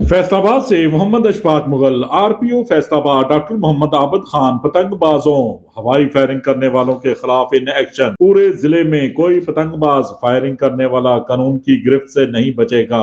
फैसलाबाद से Mohammad Ashfaq Mughal, RPO Faisalabad doctor Mohammad आबद खान, पतंगबाजों हवाई firing करने वालों के खिलाफ इन एक्शन। पूरे जिले में कोई पतंगबाज फायरिंग करने वाला कानून की गिरफ्त से नहीं बचेगा।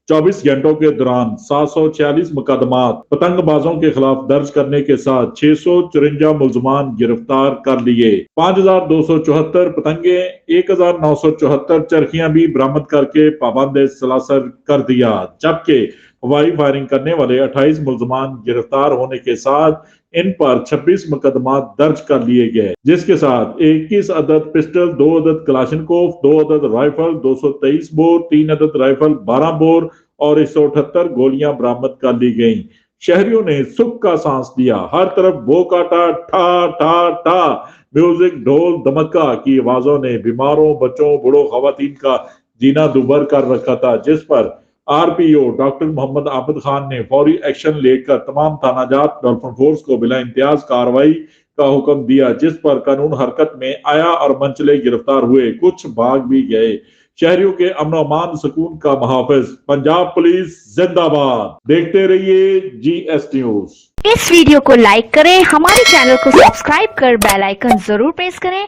24 घंटों के दौरान 746 मुकदमात पतंगबाजों के खिलाफ दर्ज करने के साथ 654 मुलजमान गिरफ्तार कर लिए। 5274 पतंगे, 1974 चरखियां भी बरामद करके पाबंद सलासर कर दिया, जबकि हवाई फायरिंग करने वाले 28 मुलजमान गिरफ्तार होने के साथ इन पर 26 मुकदमा दर्ज कर लिए गए, जिसके साथ 21 अदद पिस्टल, 2 अदद कलाशनकोफ, 2 अदद राइफल, 223 बोर, 3 अदद राइफल, 12 बोर और 178 गोलियां बरामद कर ली गईं। शहरियों ने सुख का सांस लिया। हर तरफ वो काटा, ठा ठा ठा म्यूजिक, ढोल धमका की आवाजों ने बीमारों, बच्चों, बूढ़ों, खवातीन का जीना दुभर कर रखा था, जिस पर आरपीओ डॉक्टर मोहम्मद आबद खान ने फौरी एक्शन लेकर तमाम थानाजात डॉल्फिन फोर्स को बिला इम्तियाज कार्रवाई का हुक्म दिया, जिस पर कानून हरकत में आया और मनचले गिरफ्तार हुए, कुछ भाग भी गए। शहरियों के अमन अमान सुकून का मुहाफिज पंजाब पुलिस जिंदाबाद। देखते रहिए GS न्यूज। इस वीडियो को लाइक करें, हमारे चैनल को सब्सक्राइब कर बेल आइकन जरूर प्रेस करें।